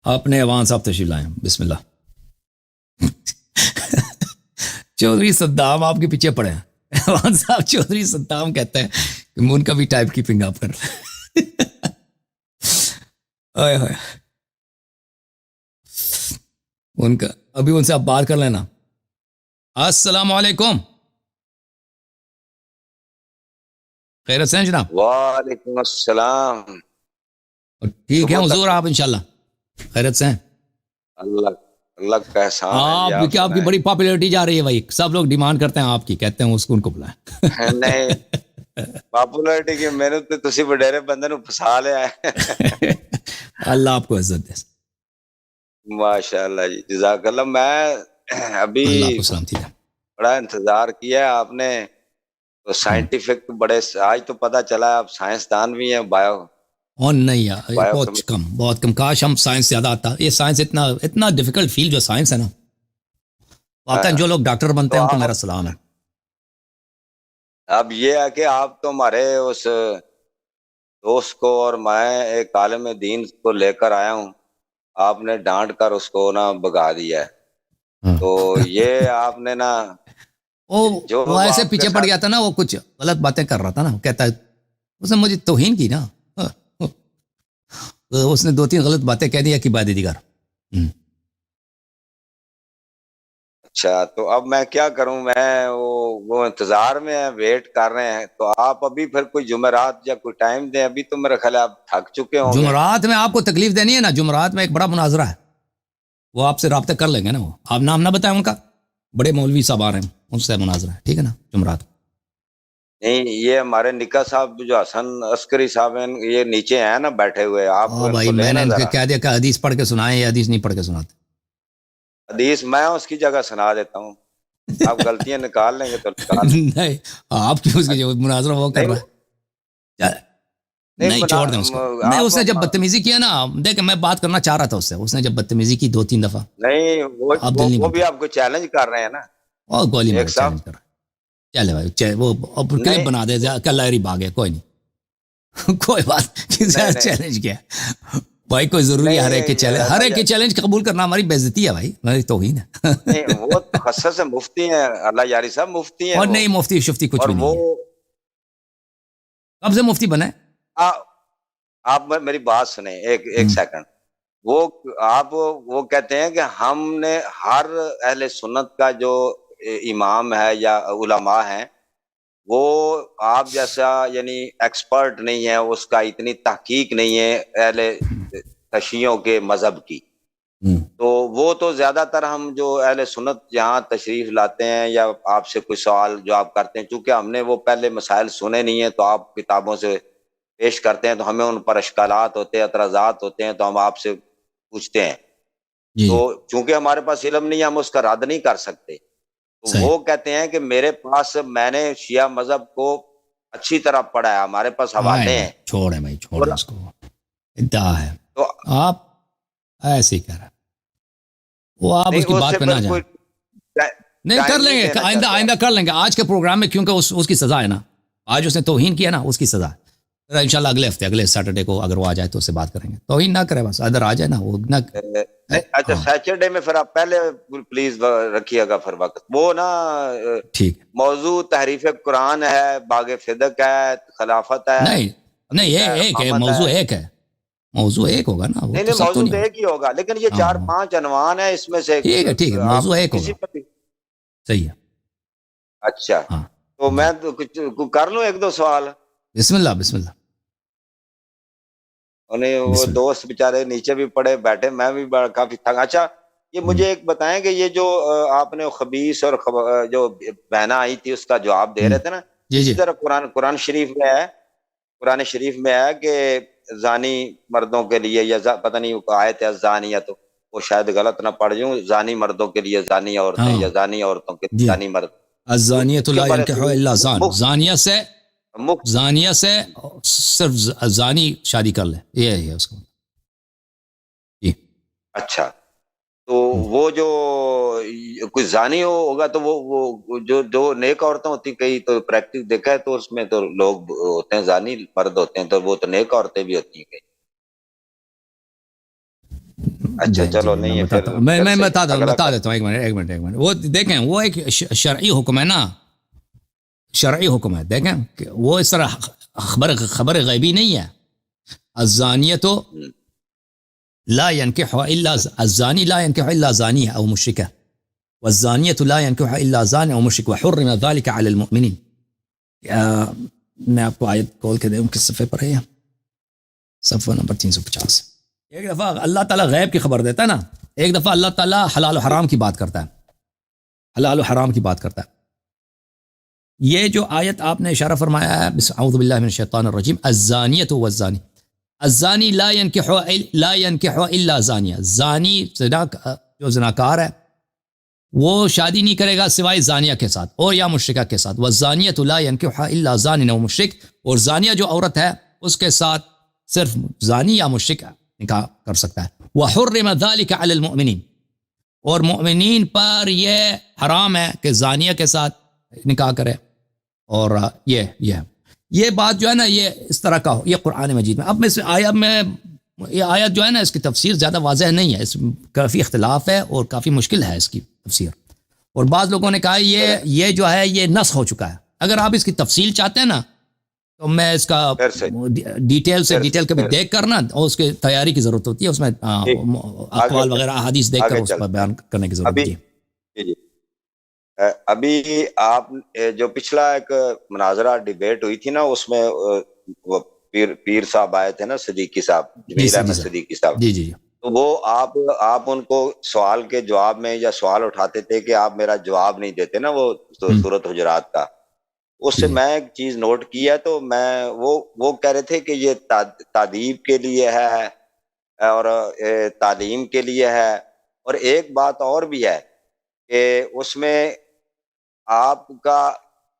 اپنے ایوان صاحب تشریف لائیں. بسم اللہ. چودھری صدام آپ کے پیچھے پڑے ہیں. ایوان صاحب چودھری صدام کہتے ہیں کہ ان کا بھی ٹائپ کیپنگ آپ کر ان کا ابھی ان سے آپ بات کر لینا. السلام علیکم. خیرت سے ہیں جناب؟ وعلیکم السلام. ٹھیک ہے حضور آپ انشاءاللہ خیرت سے ہیں؟ اللہ کا احسان ہے. آپ کی آپ کی بڑی پاپولیرٹی جا رہی ہے بھائی. سب لوگ ڈیمانڈ کرتے ہیں آپ کی, کہتے ہیں اس کو ان کو بلائیں. نہیں پاپولیرٹی کی محنت تے تسی وڈیرے بندے نو پھسا لیا ہے. اللہ آپ کو عزت دے. ماشاءاللہ جی جزاک اللہ. میں ابھی اللہ آپ کو سلامتی دے. بڑا انتظار کیا ہے آپ نے. تو سائنٹیفک بڑے آج تو پتہ چلا آپ سائنسدان بھی ہیں. اور نہیں یار بہت کم. کاش ہم سائنس زیادہ آتا. یہ سائنس اتنا ڈیفیکلٹ فیلڈ جو سائنس ہے نا. واقعا جو لوگ ڈاکٹر بنتے ہیں ان کو میرا سلام ہے. اب یہ ہے کہ آپ تو ہمارے اس دوست کو اور میں ایک عالم دین کو لے کر آیا ہوں. آپ نے ڈانٹ کر اس کو نا بگا دیا ہے. تو یہ آپ نے نا وہ ایسے پیچھے پڑ گیا تھا نا. وہ کچھ غلط باتیں کر رہا تھا نا. کہتا ہے اس نے مجھے توہین کی نا. اس نے 2-3 غلط باتیں کہہ دیا کہ بعد دیگر. اچھا تو اب میں کیا کروں. میں وہ انتظار میں ہیں, ویٹ کر رہے ہیں. تو آپ ابھی پھر کوئی جمعرات یا کوئی ٹائم دیں. ابھی تو میرا خیال ہے آپ تھک چکے ہوں گے. جمعرات میں آپ کو تکلیف دینی ہے نا. جمعرات میں ایک بڑا مناظرہ ہے. وہ آپ سے رابطہ کر لیں گے نا. وہ آپ نام نہ بتائیں ان کا. بڑے مولوی صاحب آ رہے ہیں, ان سے مناظرہ ہے. ٹھیک ہے نا جمعرات. نہیں یہ ہمارے نکاح صاحب جو حسن عسکری صاحب ہیں یہ نیچے ہیں نا بیٹھے ہوئے. آپ بھائی میں نے ان کو کہہ دیا کہ حدیث پڑھ کے سنائیں یا حدیث نہیں پڑھ کے سناتے. حدیث میں اس کی جگہ سنا دیتا ہوں. آپ غلطیاں نکال لیں گے تو نہیں آپ کیوں اس کی جو مناظرہ وہ کر رہا ہے. نہیں چھوڑ دیں اس کو. نہیں اس نے جب بدتمیزی کیا نا. دیکھ میں بات کرنا چاہ رہا تھا اس سے. اس نے جب بدتمیزی کی 2-3 دفعہ. نہیں وہ بھی آپ کو چیلنج کر رہے ہیں نا. اور گولی مار چیلنج کر رہا ہے. چلے بھائی وہ کلپ بنا دے. کلری بھاگے کوئی نہیں. کوئی بات چیلنج کیا بھائی. کوئی ضروری ہے ہر ایک کے چیلنج قبول کرنا ہماری بے عزتی ہے بھائی. ہماری توہین ہے. وہ تخصص مفتی ہیں اللہ یاری صاحب. مفتی ہیں اور نہیں مفتی شفتی کچھ بھی نہیں ہے. کب سے مفتی بنے؟ آپ میری بات سنیں ایک سیکنڈ. وہ آپ وہ کہتے ہیں کہ ہم نے ہر اہل سنت کا جو امام ہے یا علماء ہیں وہ آپ جیسا یعنی ایکسپرٹ نہیں ہے. اس کا اتنی تحقیق نہیں ہے اہل تشیعوں کے مذہب کی. تو وہ تو زیادہ تر ہم جو اہل سنت جہاں تشریف لاتے ہیں یا آپ سے کوئی سوال جو آپ کرتے ہیں چونکہ ہم نے وہ پہلے مسائل سنے نہیں ہیں تو آپ کتابوں سے پیش کرتے ہیں تو ہمیں ان پر اشکالات ہوتے ہیں, اعتراضات ہوتے ہیں تو ہم آپ سے پوچھتے ہیں. تو چونکہ ہمارے پاس علم نہیں ہے ہم اس کا رد نہیں کر سکتے. تو وہ کہتے ہیں کہ میرے پاس میں نے شیعہ مذہب کو اچھی طرح پڑھا ہے. ہمارے پاس حوالے ہیں. چھوڑیں بھائی چھوڑیں اس کو. ادعا ہے تو آپ ایسے ہی کہہ رہے ہیں. وہ آپ اس کی بات پہ نہ جائیں. نہیں کر لیں گے آئندہ کر لیں گے. آج کے پروگرام میں کیونکہ اس کی سزا ہے نا. آج اس نے توہین کیا نا اس کی سزا ہے. انشاءاللہ اگلے ہفتے اگلے سیٹرڈے کو اگر وہ آ جائے تو اس سے بات کریں گے. توہین نہ کرے بس ادھر آ جائے نا. وہ نہ اچھا سیٹرڈے میں پھر آپ پہلے پلیز رکھیے گا پھر وقت. وہ نا ٹھیک موضوع تحریف قرآن ہے, باغ فدق ہے, خلافت ہے. نہیں ایک ہے موضوع. ایک ہے موضوع ایک ہوگا نا. وہ نہیں موضوع تو ایک ہی ہوگا لیکن یہ 4-5 عنوان ہیں اس میں سے. ٹھیک ہے موضوع ایک ہوگا. صحیح ہے. اچھا تو میں کر لوں 1-2 سوال. بسم اللہ. وہ دوست بیچارے نیچے بھی پڑے بیٹھے. میں بھی کافی تھک. اچھا یہ مجھے ایک بتائیں کہ یہ جو آپ نے خبیث اور جو بہنا آئی تھی اس کا جواب دے رہے تھے نا. اسی طرح قرآن شریف میں ہے کہ زانی مردوں کے لیے یا پتہ نہیں آیت ہے زانیہ تو وہ شاید غلط نہ پڑھ جاؤں. زانی مردوں کے لیے زانی عورتیں یا زانی عورتوں کے لیے زانی مرد. الزانیۃ لا ينکح الا زان. زانیہ سے صرف زانی شادی کر لے. یہ ہے اس کو. اچھا تو وہ جو کوئی زانی ہوگا تو وہ جو نیک عورتیں ہوتی کئی تو پریکٹس دیکھا ہے تو اس میں تو لوگ ہوتے ہیں زانی مرد ہوتے ہیں تو وہ تو نیک عورتیں بھی ہوتی ہیں کئی. اچھا چلو نہیں ہے پھر میں بتا دیتا ہوں ایک منٹ وہ دیکھیں وہ ایک شرعی حکم ہے نا، شرعی حکم ہے، دیکھیں کہ وہ اس طرح خبر غیبی نہیں ہے. الزانیۃ لا ينكح الا الزانی لا ينكح الا زانیہ او مشرکہ والزانیۃ لا ينكح الا زان او مشرک وحرم ذلك على المؤمنین. میں آپ کو آیت کھول کے دوں کس صفحے پر ہے، صفحہ نمبر 350. ایک دفعہ اللہ تعالیٰ غیب کی خبر دیتا ہے نا، ایک دفعہ اللہ تعالیٰ حلال و حرام کی بات کرتا ہے، حلال و حرام کی بات کرتا ہے. یہ جو آیت آپ نے اشارہ فرمایا ہے اعوذ باللہ من الشیطان الرجیم، الزانیۃ والزانی، الزانی لا ينكح الا زانیہ، زانی جو زناکار ہے وہ شادی نہیں کرے گا سوائے زانیہ کے ساتھ اور یا مشرکہ کے ساتھ. والزانیۃ لا ينكح الا زان و مشرک، اور زانیہ جو عورت ہے اس کے ساتھ صرف زانی یا مشرک نکاح کر سکتا ہے. وحرم ذلك على المؤمنین، اور مؤمنین پر یہ حرام ہے کہ زانیہ کے ساتھ نکاح کرے. اور یہ بات جو ہے نا یہ اس طرح کا ہو، یہ قرآن مجید میں. اب میں یہ آیت جو ہے نا اس کی تفسیر زیادہ واضح نہیں ہے، اس میں کافی اختلاف ہے اور کافی مشکل ہے اس کی تفسیر. اور بعض لوگوں نے کہا یہ جو ہے یہ نسخ ہو چکا ہے. اگر آپ اس کی تفصیل چاہتے ہیں نا تو میں اس کا ڈیٹیل کبھی دیکھ کر نا، اور اس کی تیاری کی ضرورت ہوتی ہے، اس میں اقوال وغیرہ احادیث دیکھ کر اس پر بیان کرنے کی ضرورت ہوتی ہے. ابھی آپ جو پچھلا ایک مناظرہ ڈیبیٹ ہوئی تھی نا، اس میں وہ پیر صاحب آئے تھے نا، صدیقی صاحب، جمیل احمد صدیقی صاحب، جی تو وہ آپ ان کو سوال کے جواب میں یا سوال اٹھاتے تھے کہ آپ میرا جواب نہیں دیتے نا، وہ سورۃ حجرات کا. اس سے میں ایک چیز نوٹ کی ہے، تو میں وہ کہہ رہے تھے کہ یہ تعدیب کے لیے ہے اور تعلیم کے لیے ہے. اور ایک بات اور بھی ہے کہ اس میں آپ کا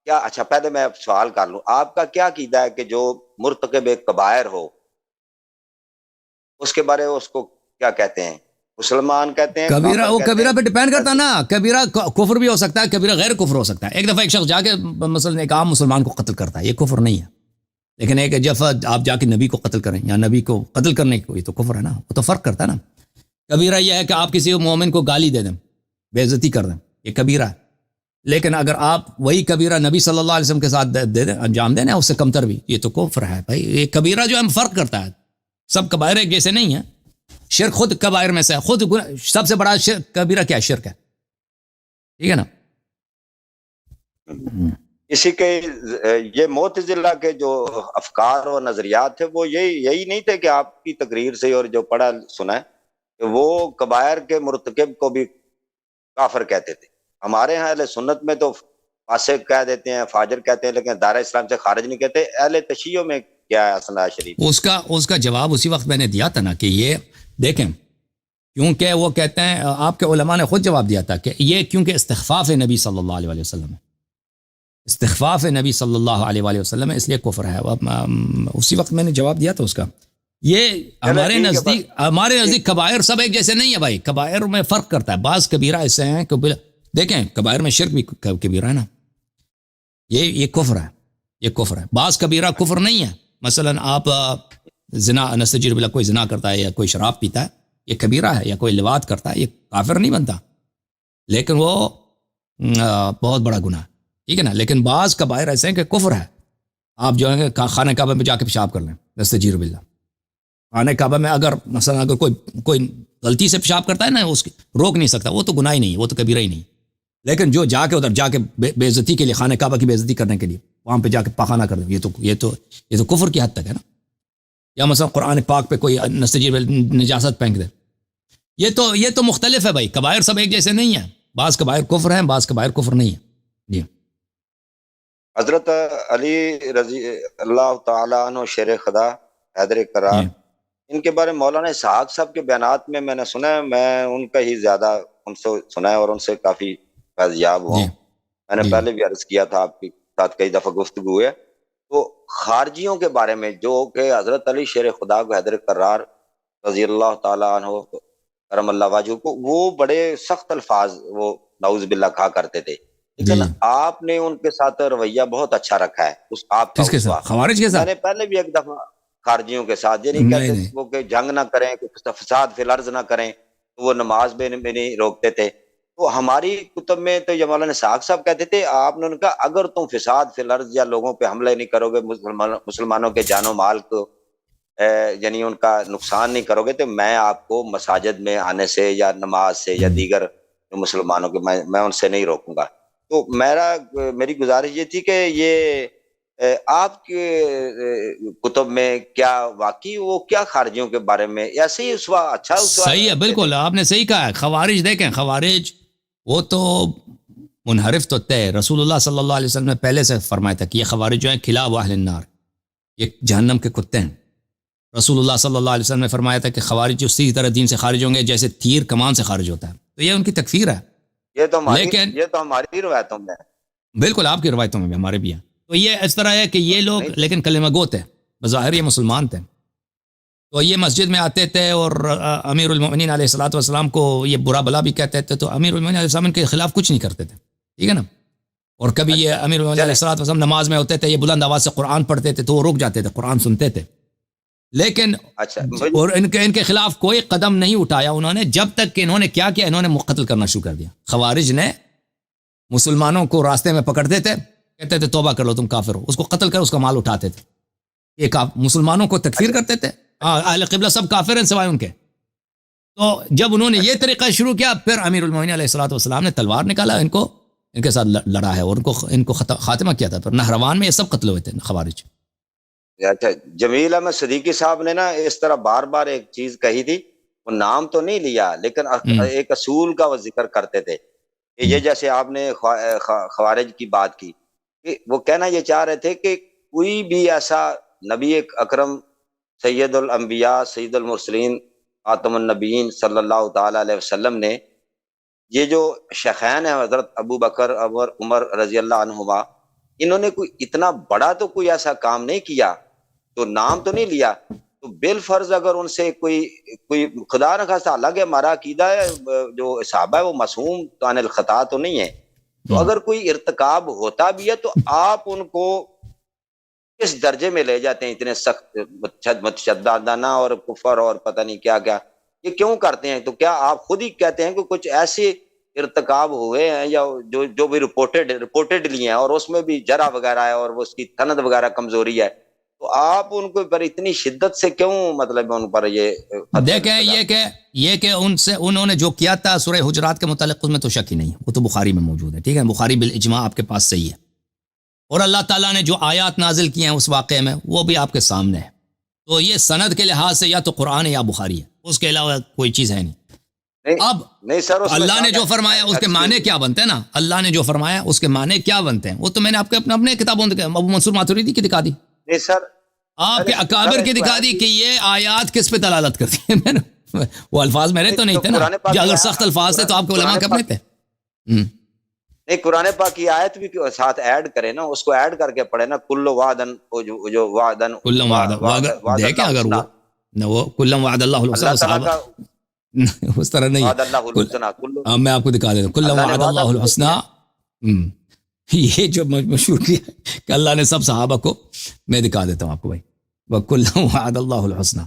کیا، اچھا پہلے میں سوال کر لوں، آپ کا کیا عقیدہ ہے کہ جو مرتکب کبائر ہو اس کے بارے میں اس کو کیا کہتے ہیں؟ مسلمان کہتے ہیں کبیرہ؟ وہ کبیرہ پہ ڈیپینڈ کرتا ہے نا، کبیرہ کفر بھی ہو سکتا ہے، کبیرہ غیر کفر ہو سکتا ہے. ایک دفعہ ایک شخص جا کے مثلا ایک عام مسلمان کو قتل کرتا ہے، یہ کفر نہیں ہے. لیکن ایک دفعہ آپ جا کے نبی کو قتل کریں یا نبی کو قتل کرنے کو، یہ تو کفر ہے نا، وہ تو فرق کرتا ہے نا. کبیرہ یہ ہے کہ آپ کسی مومن کو گالی دے دیں، بے عزتی کر دیں، یہ کبیرہ ہے. لیکن اگر آپ وہی کبیرہ نبی صلی اللہ علیہ وسلم کے ساتھ دے دیں، انجام دینا اس سے کمتر بھی، یہ تو کفر ہے بھائی. یہ کبیرہ جو ہے فرق کرتا ہے، سب کبائر ایک جیسے نہیں ہیں. شرک خود کبائر میں سے ہے، خود سب سے بڑا شرک کبیرہ کیا ہے؟ شرک ہے، ٹھیک ہے نا. اسی کے یہ معتزلہ کے جو افکار اور نظریات تھے وہ یہی نہیں تھے کہ آپ کی تقریر سے اور جو پڑھا سنا ہے کہ وہ کبائر کے مرتکب کو بھی کافر کہتے تھے. ہمارے ہاں اہل سنت میں تو فاسق کہہ دیتے ہیں، فاجر کہتے ہیں، لیکن دائرہ اسلام سے خارج نہیں کہتے. اہل تشیع میں کیا ہے اسنا شریف؟ اس کا جواب اسی وقت میں نے دیا تھا نا کہ یہ دیکھیں، کیونکہ وہ کہتے ہیں، آپ کے علماء نے خود جواب دیا تھا کہ یہ کیونکہ استخفاف نبی صلی اللہ علیہ وسلم ہے، استخفاف نبی صلی اللہ علیہ وسلم ہے، اس لیے کفر ہے. اسی وقت میں نے جواب دیا تھا اس کا. یہ ہمارے نزدیک کبائر سب ایک جیسے نہیں ہے بھائی، کبائر میں فرق کرتا ہے. بعض کبیرہ ایسے ہیں کہ دیکھیں کبائر میں شرک بھی کبیرہ ہے نا، یہ کفر ہے، یہ کفر ہے. بعض کبیرہ کفر نہیں ہے، مثلا آپ زنا، نستجیر باللہ، کوئی زنا کرتا ہے یا کوئی شراب پیتا ہے، یہ کبیرہ ہے. یا کوئی لواط کرتا ہے، یہ کافر نہیں بنتا، لیکن وہ بہت بڑا گناہ ہے، ٹھیک ہے نا. لیکن بعض کبائر ایسے ہیں کہ کفر ہے. آپ جو ہے خانہ کعبہ میں جا کے پیشاب کر لیں، نستجیر باللہ. خانہ کعبہ میں اگر مثلا اگر کوئی غلطی سے پیشاب کرتا ہے نا، اس کی روک نہیں سکتا، وہ تو گناہ ہی نہیں، وہ تو کبیرہ ہی نہیں. لیکن جو جا کے ادھر جا کے بے عزتی کے لیے، خانہ کعبہ کی بے عزتی کرنے کے لیے وہاں پہ جا کے پاخانہ کر دیں، یہ تو کفر کی حد تک ہے نا. یا مثلا قرآن پاک پہ کوئی نستجیر نجاست پھینک دے، یہ تو مختلف ہے بھائی. کبائر سب ایک جیسے نہیں ہیں، بعض کبائر کفر ہیں، بعض کبائر کفر نہیں ہیں. جی حضرت علی رضی اللہ تعالی عنہ شیر خدا حیدر کرار، ان کے بارے میں مولانا اسحاق صاحب کے بیانات میں نے سنا ہے، میں ان کا ہی زیادہ ان سے سنا ہے اور ان سے کافی فیضیاب ہوں. میں نے پہلے بھی عرض کیا تھا، آپ کے ساتھ کئی دفعہ گفتگو ہوئے. تو خارجیوں کے بارے میں جو کہ حضرت علی شیر خدا کو حیدر کرار رضی اللہ تعالیٰ عنہ کرم اللہ وجہ کو وہ بڑے سخت الفاظ وہ نعوذ باللہ کہا کرتے تھے، لیکن آپ نے ان کے ساتھ رویہ بہت اچھا رکھا ہے. اس آپ کا خوارج کے ساتھ میں نے پہلے بھی ایک دفعہ خارجیوں کے ساتھ یہ نہیں کہتے وہ کہ جنگ نہ کریں، فساد فی الارض نہ کریں، تو وہ نماز میں نہیں روکتے تھے. تو ہماری کتب میں تو یہ مولانا اسحاق صاحب کہتے تھے آپ نے ان کا اگر تم فساد فی الارض یا لوگوں پہ حملے نہیں کرو گے، مسلمانوں کے جان و مال کو یعنی ان کا نقصان نہیں کرو گے، تو میں آپ کو مساجد میں آنے سے یا نماز سے یا دیگر مسلمانوں کے میں ان سے نہیں روکوں گا. تو میری گزارش یہ تھی کہ یہ آپ کے کتب میں کیا واقعی وہ کیا خارجیوں کے بارے میں ایسے ہی اچھا صحیح ہے، بالکل آپ نے صحیح کہا ہے. خوارج دیکھیں، خوارج وہ تو منحرف تو طے. رسول اللہ صلی اللہ علیہ وسلم نے پہلے سے فرمایا تھا کہ یہ خوارج جو ہیں کلاب اہل النار، یہ جہنم کے کتے ہیں. رسول اللہ صلی اللہ علیہ وسلم نے فرمایا تھا کہ خوارج اسی طرح دین سے خارج ہوں گے جیسے تیر کمان سے خارج ہوتا ہے. تو یہ ان کی تکفیر ہے. یہ تو ہماری روایتوں میں بالکل آپ کی روایتوں میں بھی ہمارے بھی ہیں. تو یہ اس طرح ہے کہ یہ لوگ لیکن کلمہ گو تھے، بظاہر یہ مسلمان تھے. تو یہ مسجد میں آتے تھے اور امیر المؤمنین علیہ الصلوۃ والسلام کو یہ برا بلا بھی کہتے تھے. تو امیر المؤمنین علیہ السلام کے خلاف کچھ نہیں کرتے تھے، ٹھیک ہے نا. اور کبھی یہ امیر المؤمنین علیہ الصلوۃ والسلام نماز میں ہوتے تھے، یہ بلند آواز سے قرآن پڑھتے تھے تو وہ رک جاتے تھے، قرآن سنتے تھے. لیکن اور ان کے خلاف کوئی قدم نہیں اٹھایا انہوں نے، جب تک کہ انہوں نے کیا کیا، انہوں نے قتل کرنا شروع کر دیا. خوارج نے مسلمانوں کو راستے میں پکڑتے تھے، کہتے تھے توبہ کر لو تم کافر ہو، اس کو قتل کر اس کا مال اٹھاتے تھے. ایک مسلمانوں کو تکفیر کرتے تھے، اہل قبلہ سب کافر ہیں سوائے ان کے. تو جب انہوں نے یہ طریقہ شروع کیا، پھر امیر المومنین علیہ الصلوۃ والسلام نے تلوار نکالا، ان کے ساتھ لڑا ہے اور ان کو خاتمہ کیا تھا. پھر نہروان میں یہ سب قتل ہوئے تھے خوارج. اچھا، جمیل احمد صدیقی صاحب نے نا اس طرح بار بار ایک چیز کہی تھی، وہ نام تو نہیں لیا لیکن ایک اصول کا وہ ذکر کرتے تھے. یہ جیسے آپ نے خوارج کی بات کی، وہ کہنا یہ چاہ رہے تھے کہ کوئی بھی ایسا نبی اکرم سید الانبیاء سید المرسلین خاتم النبیین صلی اللہ تعالی علیہ وسلم نے یہ جو شیخین ہیں حضرت ابو بکر عمر رضی اللہ عنہما، انہوں نے کوئی اتنا بڑا تو کوئی ایسا کام نہیں کیا، تو نام تو نہیں لیا. تو بالفرض اگر ان سے کوئی خدا نہ خواستہ، حالانکہ ہمارا عقیدہ ہے جو صحابہ ہے وہ معصوم عن الخطا تو نہیں ہے، تو اگر کوئی ارتکاب ہوتا بھی ہے تو آپ ان کو کس درجے میں لے جاتے ہیں، اتنے سخت متشددانہ اور کفر اور پتہ نہیں کیا کیا، یہ کیوں کرتے ہیں؟ تو کیا آپ خود ہی کہتے ہیں کہ کچھ ایسے ارتکاب ہوئے ہیں یا جو بھی رپورٹڈلی ہیں اور اس میں بھی جرح وغیرہ ہے اور اس کی سند وغیرہ کمزوری ہے، تو آپ ان کو پر اتنی شدت سے کیوں مطلب ان پر یہ دیکھیں یہ کہ ان سے انہوں نے جو کیا تھا سورہ حجرات کے متعلق اس میں تو شک ہی نہیں، وہ تو بخاری میں موجود ہے، ٹھیک ہے، بخاری بالاجماع آپ کے پاس صحیح ہے. اور اللہ تعالیٰ نے جو آیات نازل کی ہیں اس واقعے میں وہ بھی آپ کے سامنے ہے. تو یہ سند کے لحاظ سے یا تو قرآن ہے یا بخاری ہے، اس کے علاوہ کوئی چیز ہے نہیں. اب نہیں سر، اللہ نے جو فرمایا اس کے معنی کیا بنتے ہیں نا، اللہ نے جو فرمایا اس کے معنی کیا بنتے ہیں وہ تو میں نے آپ کو اپنے کتابوں ابو منصور ماتوریدی کی دکھا دی، نہیں سر آپ کے اکابر کی دکھا دی کہ یہ آیات کس پہ دلالت کرتی ہیں. وہ الفاظ میرے تو نہیں تھے نا، جو اگر سخت الفاظ تھے تو آپ کے علماء کب نہیں تھے. نہیں، قرآن پاک کی آیت بھی ساتھ ایڈ کرے نا، اس کو ایڈ کر کے پڑھے نا، کل وعدن جو وعدن کلم وعد دیکھیں اگر وہ کلم وعد اللہ الحسنى صحابہ اس طرح نہیں ہے. میں آپ کو دکھا دیتا ہوں کلم وعد اللہ الحسنى، یہ جو مشہور کیا کہ اللہ نے سب صحابہ کو، میں دکھا دیتا ہوں آپ کو بھائی، وَكُلًّا وَعَدَ اللَّهُ الْحُسْنَى.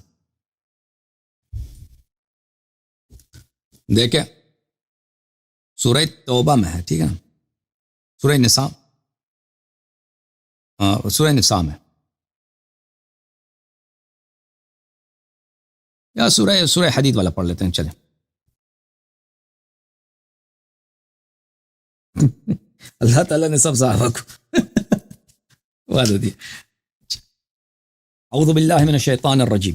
دیکھیں سورہ توبہ میں ہے، ٹھیک ہے نا، سورہ نساء میں یا سورہ حدید والا پڑھ لیتے ہیں، چلیں. اللہ تعالیٰ نے سب صحابہ کو وعدہ دیا. اعوذ باللہ من الشیطان الرجیم،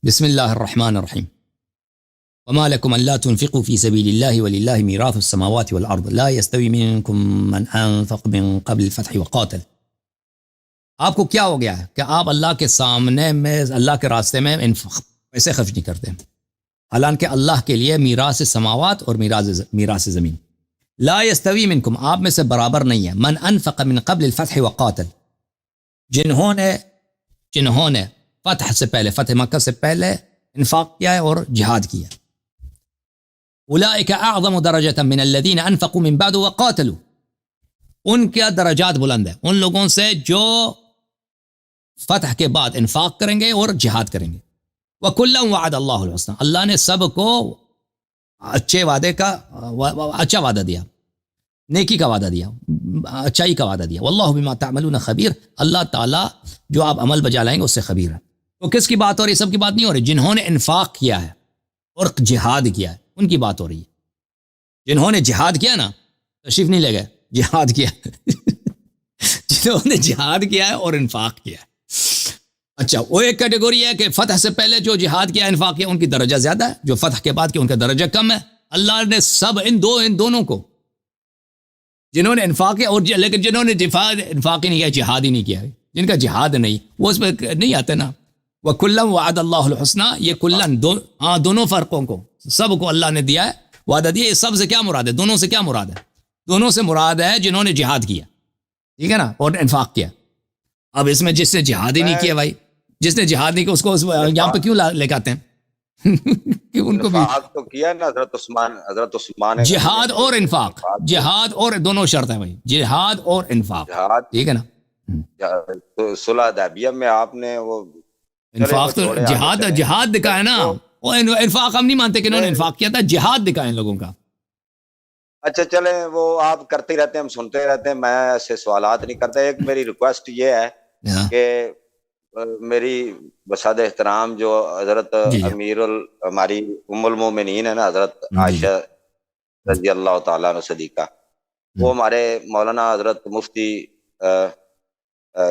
بسم اللہ الرحمن الرحیم. وما لكم الا تنفقوا في سبيل الله ولله ميراث السماوات والارض لا يستوي منكم من انفق من قبل الفتح وقاتل. آپ کو کیا ہو گیا ہے کہ آپ اللہ کے سامنے میں اللہ کے راستے میں پیسے خرچ نہیں کرتے، حالانکہ اللہ کے لیے میراث سماوات اور میراث زمین. لا يستوي منكم، آپ میں سے برابر نہیں ہے، من انفق من قبل الفتح وقاتل، جنہوں نے فتح سے پہلے، فتح مکہ سے پہلے انفاق کیا ہے اور جہاد کیا. اولئک اعظم درجۃ من الذین انفقوا من بعد وقاتلوا، ان کے درجات بلند ہیں ان لوگوں سے جو فتح کے بعد انفاق کریں گے اور جہاد کریں گے. وَكُلًّا وَعَدَ اللَّهُ الْحُسْنَى، اللہ نے سب کو اچھے وعدے کا اچھا وعدہ دیا، نیکی کا وعدہ دیا، اچائی کا وعدہ دیا. واللہ بما تعملون خبیر، اللہ تعالیٰ جو آپ عمل بجا لائیں گے اس سے خبیر ہے. تو کس کی بات ہو رہی ہے؟ سب کی بات نہیں ہو رہی. جنہوں نے انفاق کیا ہے اور جہاد کیا ہے ان کی بات ہو رہی ہے. جنہوں نے جہاد کیا نا، تشریف نہیں لے گئے، جہاد کیا جنہوں نے جہاد کیا ہے اور انفاق کیا ہے. اچھا، وہ ایک کیٹیگوری ہے کہ فتح سے پہلے جو جہاد کیا انفاق کیا ان کی درجہ زیادہ ہے، جو فتح کے بعد کیا ان کا درجہ کم ہے. اللہ نے سب ان دونوں کو، جنہوں نے انفاق کیا اور لیکن جنہوں نے انفاق ہی نہیں کیا، جہاد ہی نہیں کیا، جن کا جہاد نہیں وہ اس پہ نہیں آتے نا. وَكُلًّا وَعَدَ اللَّهُ الْحُسْنَى، یہ کلن دونوں فرقوں کو سب کو اللہ نے دیا ہے، وعدہ دیا. یہ سب سے کیا مراد ہے؟ دونوں سے کیا مراد ہے؟ دونوں سے مراد ہے جنہوں نے جہاد کیا، ٹھیک ہے نا، اور انفاق کیا. اب اس میں جس نے جہاد ہی نہیں کیا بھائی، جس نے جہاد نہیں کیا اس کو یہاں پہ کیوں لے کے آتے ہیں کہ ان کو بھی تو کیا نا حضرت عثمان جہاد اور انفاق، جہاد اور دونوں شرط ہیں بھائی، جہاد اور انفاق، جہاد، ٹھیک ہے نا. تو صلح حدیبیہ میں آپ نے وہ انفاق تو جہاد دکھا ہے نا، وہ انفاق ہم نہیں مانتے کہ انہوں نے انفاق کیا تھا، جہاد دکھا ہے ان لوگوں کا. اچھا چلیں، وہ آپ کرتے ہی رہتے ہیں، ہم سنتے رہتے ہیں، میں ایسے سوالات نہیں کرتا. ایک میری ریکویسٹ یہ ہے کہ میری بساد احترام جو حضرت امیر ہماری ام المومنین ہے نا، حضرت عائشہ رضی اللہ تعالیٰ عنہ صدیقہ، وہ ہمارے مولانا حضرت مفتی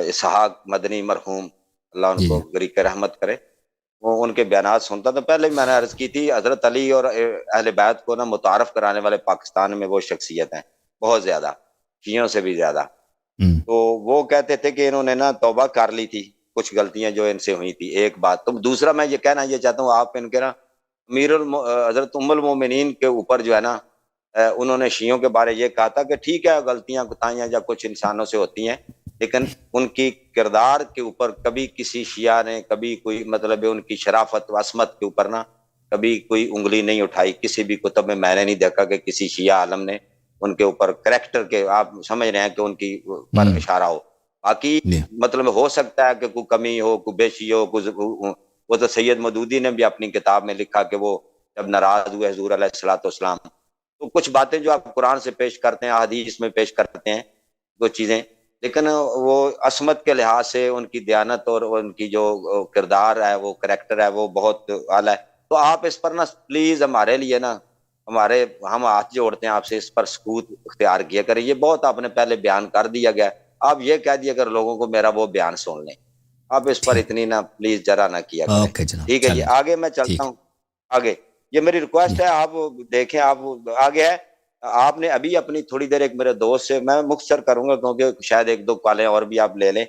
اسحاق مدنی مرحوم، اللہ ان کو غریق رحمت کرے، وہ ان کے بیانات سنتا. تو پہلے میں نے عرض کی تھی، حضرت علی اور اہل بیت کو نا متعارف کرانے والے پاکستان میں وہ شخصیت ہیں بہت زیادہ، شیعوں سے بھی زیادہ. تو وہ کہتے تھے کہ انہوں نے نا توبہ کر لی تھی کچھ غلطیاں جو ان سے ہوئی تھی، ایک بات. تو دوسرا میں یہ کہنا یہ چاہتا ہوں، آپ ان کے نا حضرت ام المومنین کے اوپر جو ہے نا، انہوں نے شیعوں کے بارے یہ کہا تھا کہ ٹھیک ہے غلطیاں کوتاہیاں یا کچھ انسانوں سے ہوتی ہیں، لیکن ان کی کردار کے اوپر کبھی کسی شیعہ نے کبھی کوئی مطلب ان کی شرافت و عصمت کے اوپر نا کبھی کوئی انگلی نہیں اٹھائی. کسی بھی کتب میں نے نہیں دیکھا کہ کسی شیعہ عالم نے ان کے اوپر کریکٹر کے، آپ سمجھ رہے ہیں کہ ان کی پر اشارہ ہو. باقی مطلب ہو سکتا ہے کہ کوئی کمی ہو، کوئی بیشی ہو، وہ تو سید مودودی نے بھی اپنی کتاب میں لکھا کہ وہ جب ناراض ہوئے حضور علیہ الصلوۃ والسلام، تو کچھ باتیں جو آپ قرآن سے پیش کرتے ہیں، حدیث میں پیش کرتے ہیں وہ چیزیں، لیکن وہ عصمت کے لحاظ سے ان کی دیانت اور ان کی جو کردار ہے، وہ کریکٹر ہے، وہ بہت اعلیٰ ہے. تو آپ اس پر نا پلیز ہمارے لیے نا، ہم ہاتھ جوڑتے ہیں آپ سے، اس پر سکوت اختیار کیا کریں. یہ بہت آپ نے پہلے بیان کر دیا گیا، آپ یہ کہہ دیا اگر لوگوں کو میرا وہ بیان سن لیں، آپ اس پر اتنی نا پلیز ذرا نہ کیا کریں. ٹھیک ہے جی، آگے میں چلتا ہوں. آگے یہ میری ریکویسٹ ہے، آپ دیکھیں، آپ آگے ہے. آپ نے ابھی اپنی تھوڑی دیر ایک میرے دوست سے، میں مختصر کروں گا کیونکہ شاید ایک دو کالیں اور بھی آپ لے لیں،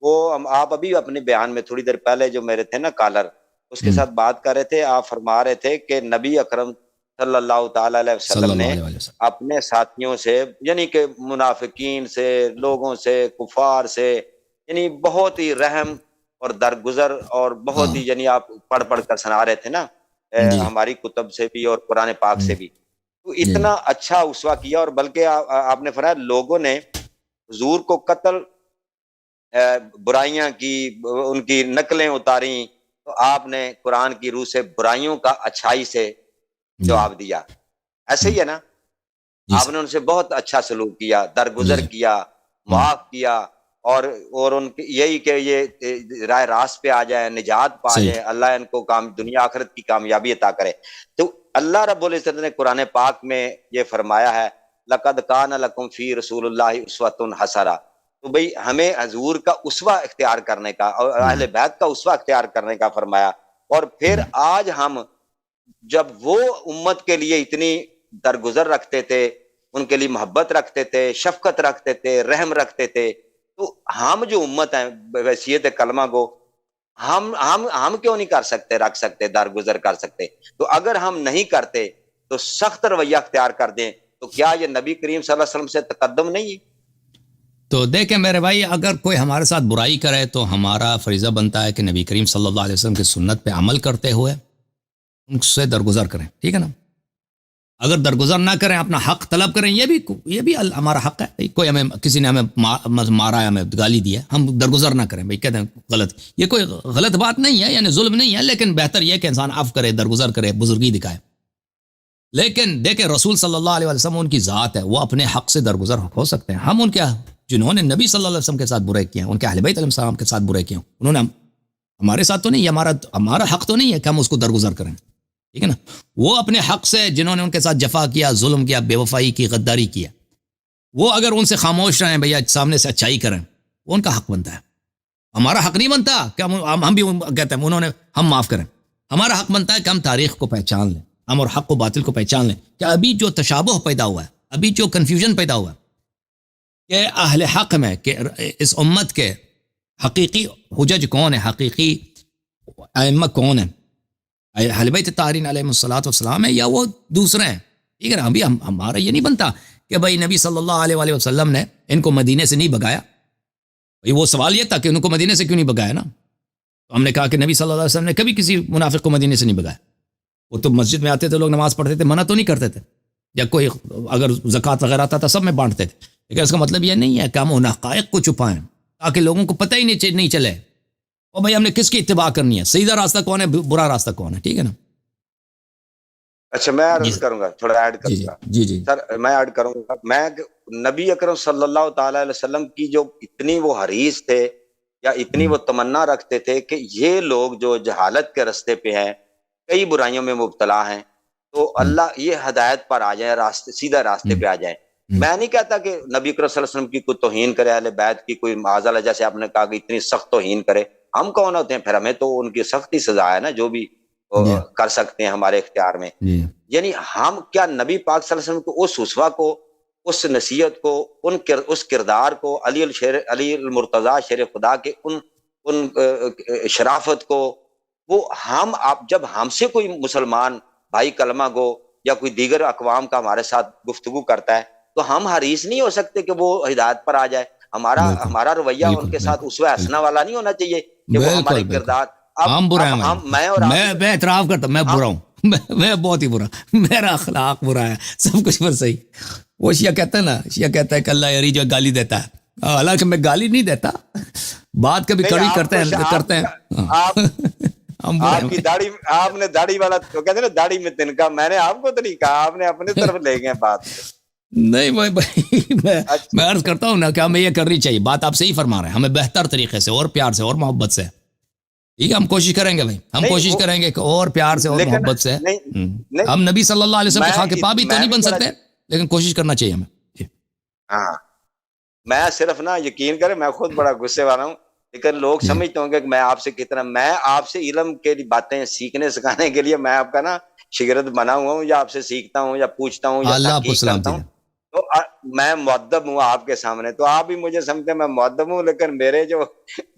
وہ آپ ابھی اپنے بیان میں تھوڑی دیر پہلے جو میرے تھے نا کالر، اس کے ساتھ بات کر رہے تھے. آپ فرما رہے تھے کہ نبی اکرم صلی اللہ تعالی علیہ وسلم نے اپنے ساتھیوں سے، یعنی کہ منافقین سے، لوگوں سے، کفار سے، یعنی بہت ہی رحم اور درگزر اور بہت ہی، یعنی آپ پڑھ کر سنا رہے تھے نا ہماری کتب سے بھی اور قرآن پاک سے بھی، تو اتنا اچھا اسوہ کیا. اور بلکہ آپ نے فرمایا لوگوں نے حضور کو قتل، برائیاں کی، ان کی نقلیں اتاری، تو آپ نے قرآن کی روح سے برائیوں کا اچھائی سے جواب دیا. ایسے ہی ہے نا، آپ نے ان سے بہت اچھا سلوک کیا، درگزر کیا، معاف کیا، اور ان کی یہی کہ یہ راہ راست پہ آ جائیں، نجات پا جائیں، اللہ ان کو دنیا آخرت کی کامیابی عطا کرے. تو اللہ رب العزت نے قرآن پاک میں یہ فرمایا ہے، لَقَدْ كَانَ لَكُمْ فِي رَسُولِ اللَّهِ أُسْوَةٌ حَسَنَةٌ. تو بھئی ہمیں حضور کا اسوہ اختیار کرنے کا اور اہل بیت کا اسوہ اختیار کرنے کا فرمایا. اور پھر آج ہم جب وہ امت کے لیے اتنی درگزر رکھتے تھے، ان کے لیے محبت رکھتے تھے، شفقت رکھتے تھے، رحم رکھتے تھے، تو ہم جو امت ہیں بحیثیت کلمہ کو ہم کیوں نہیں کر سکتے، رکھ سکتے، درگزر کر سکتے؟ تو اگر ہم نہیں کرتے تو سخت رویہ اختیار کر دیں، تو کیا یہ نبی کریم صلی اللہ علیہ وسلم سے تقدم نہیں ہے؟ تو دیکھیں میرے بھائی، اگر کوئی ہمارے ساتھ برائی کرے تو ہمارا فریضہ بنتا ہے کہ نبی کریم صلی اللہ علیہ وسلم کی سنت پہ عمل کرتے ہوئے ان سے درگزر کریں، ٹھیک ہے نا. اگر درگزر نہ کریں اپنا حق طلب کریں، یہ بھی ہمارا حق ہے. کوئی ہمیں کسی نے ہمیں مارا ہے، ہمیں گالی دی ہے، ہم درگزر نہ کریں بھائی، کہتے ہیں غلط. یہ کوئی غلط بات نہیں ہے، یعنی ظلم نہیں ہے، لیکن بہتر یہ کہ انسان عفو کرے، درگزر کرے، بزرگی دکھائے. لیکن دیکھیں رسول صلی اللہ علیہ وسلم ان کی ذات ہے، وہ اپنے حق سے درگزر ہو سکتے ہیں. ہم ان کے جنہوں نے نبی صلی اللہ علیہ وسلم کے ساتھ برے کیے ہیں، ان کے اہل بیت علیہ السلام کے ساتھ برے کیے ہیں، انہوں نے ہمارے ساتھ تو نہیں، یہ ہمارا حق تو نہیں ہے کہ ہم اس کو درگزر کریں. ٹھیک ہے نا. وہ اپنے حق سے جنہوں نے ان کے ساتھ جفا کیا، ظلم کیا، بے وفائی کی، غداری کیا، وہ اگر ان سے خاموش رہیں بھیا، سامنے سے اچھائی کریں، وہ ان کا حق بنتا ہے. ہمارا حق نہیں بنتا کہ ہم بھی کہتے ہیں انہوں نے ہم معاف کریں. ہمارا حق بنتا ہے کہ ہم تاریخ کو پہچان لیں، ہم اور حق و باطل کو پہچان لیں، کہ ابھی جو تشابہ پیدا ہوا ہے، ابھی جو کنفیوژن پیدا ہوا ہے کہ اہل حق میں، کہ اس امت کے حقیقی حجج کون ہیں، حقیقی ائمہ کون ہیں، اہل بیت طاہرین علیہم الصلوۃ والسلام ہے یا وہ دوسرے ہیں. ٹھیک ہے نا. ابھی ہمارا یہ نہیں بنتا کہ بھائی نبی صلی اللہ علیہ وآلہ وسلم نے ان کو مدینے سے نہیں بھگایا. وہ سوال یہ تھا کہ ان کو مدینے سے کیوں نہیں بھگایا نا. تو ہم نے کہا کہ نبی صلی اللہ علیہ وسلم نے کبھی کسی منافق کو مدینے سے نہیں بھگایا. وہ تو مسجد میں آتے تھے، لوگ نماز پڑھتے تھے، منع تو نہیں کرتے تھے، یا کوئی اگر زکوٰۃ وغیرہ آتا تھا سب میں بانٹتے تھے. لیکن اس کا مطلب یہ نہیں ہے کہ ہم ان حقائق کو چھپائیں تاکہ لوگوں کو پتہ ہی نہیں چلے اور بھائی ہم نے کس کی اتباع کرنی ہے، سیدھا راستہ کون ہے، برا راستہ کون ہے. ٹھیک ہے نا. اچھا میں عرض کروں گا، تھوڑا ایڈ کروں گا. جی سر میں ایڈ کروں گا. میں نبی اکرم صلی اللہ تعالی علیہ وسلم کی جو اتنی وہ حریص تھے یا اتنی وہ تمنا رکھتے تھے کہ یہ لوگ جو جہالت کے راستے پہ ہیں، کئی برائیوں میں مبتلا ہیں، تو اللہ یہ ہدایت پر آ جائے، راستے سیدھا راستے پہ آ جائیں. میں نہیں کہتا کہ نبی اکرم صلی اللہ علیہ وسلم کی کوئی توہین کرے، اہل بیت کی کوئی معاذ اللہ، جیسے آپ نے کہا کہ اتنی سخت توہین کرے. ہم کون ہوتے ہیں پھر، ہمیں تو ان کی سختی سزا ہے نا، جو بھی کر سکتے ہیں ہمارے اختیار میں. یعنی ہم کیا نبی پاک صلی اللہ علیہ وسلم کو، اس اسوہ کو، اس نصیحت کو، اس کردار کو، علی المرتضیٰ شیر خدا کے ان شرافت کو، وہ ہم جب ہم سے کوئی مسلمان بھائی کلمہ گو یا کوئی دیگر اقوام کا ہمارے ساتھ گفتگو کرتا ہے تو ہم حریص نہیں ہو سکتے کہ وہ ہدایت پر آ جائے. ہمارا رویہ ان کے ساتھ اسوہ حسنہ والا نہیں ہونا چاہیے کہ وہ ہمارے کردار. ہم برا ہیں، میں اعتراف کرتا ہوں میں برا ہوں، میں بہت ہی برا، میرا اخلاق برا ہے، سب کچھ پر صحیح. وہ شیعہ کہتا ہے نا، شیعہ کہتا ہے کہ اللہ یاری جو گالی دیتا ہے، حالانکہ میں گالی نہیں دیتا، بات کبھی کڑی کرتے ہیں. آپ کی داڑھی، آپ نے داڑھی والا تو کہتے ہیں نا داڑھی میں تنکا، میں نے آپ کو تو نہیں کہا، آپ نے اپنے طرف لے گئے بات. نہیں میں عرض کرتا ہوں نا کہ ہمیں یہ کرنی چاہیے، بات آپ صحیح فرما رہے ہیں، ہمیں بہتر طریقے سے اور پیار سے اور محبت سے. ٹھیک ہے، ہم کوشش کریں گے بھائی، ہم کوشش کریں گے کہ اور پیار سے اور محبت سے. ہم نبی صلی اللہ علیہ وسلم کے خاک پا بھی تو نہیں بن سکتے، لیکن کوشش کرنا چاہیے ہمیں. ہاں میں صرف نا یقین کریں، میں خود بڑا غصے والا ہوں، لیکن لوگ سمجھتے ہوں گے کہ میں آپ سے کتنا، میں آپ سے علم کے باتیں سیکھنے سکھانے کے لیے میں آپ کا نا شاگرد بنا ہوا ہوں، یا آپ سے سیکھتا ہوں یا پوچھتا ہوں یا تحقیق کرتا ہوں. تو میں مؤدب ہوں آپ کے سامنے، تو آپ بھی مجھے سمجھتے ہیں میں مؤدب ہوں، لیکن میرے جو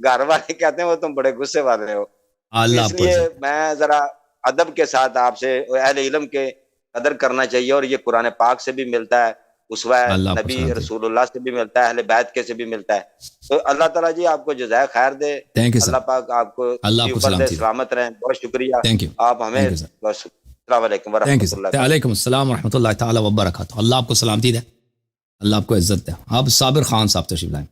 گھر والے کہتے ہیں وہ تم بڑے غصے والے ہو. اس لیے میں ذرا ادب کے ساتھ آپ سے، اہل علم کے قدر کرنا چاہیے، اور یہ قرآن پاک سے بھی ملتا ہے، اسوہ نبی رسول اللہ سے بھی ملتا ہے، اہل بیت کے سے بھی ملتا ہے. تو اللہ تعالیٰ جی آپ کو جزائے خیر دے، اللہ پاک آپ کو اوپر دے، سلامت رہیں. بہت شکریہ آپ ہمیں. السلام علیکم ورحمۃ اللہ. وعلیکم السلام ورحمۃ اللہ تعالیٰ وبرکاتہ. اللہ آپ کو سلامتی دے، اللہ آپ کو عزت دے. آپ صابر خان صاحب تشریف لائیں.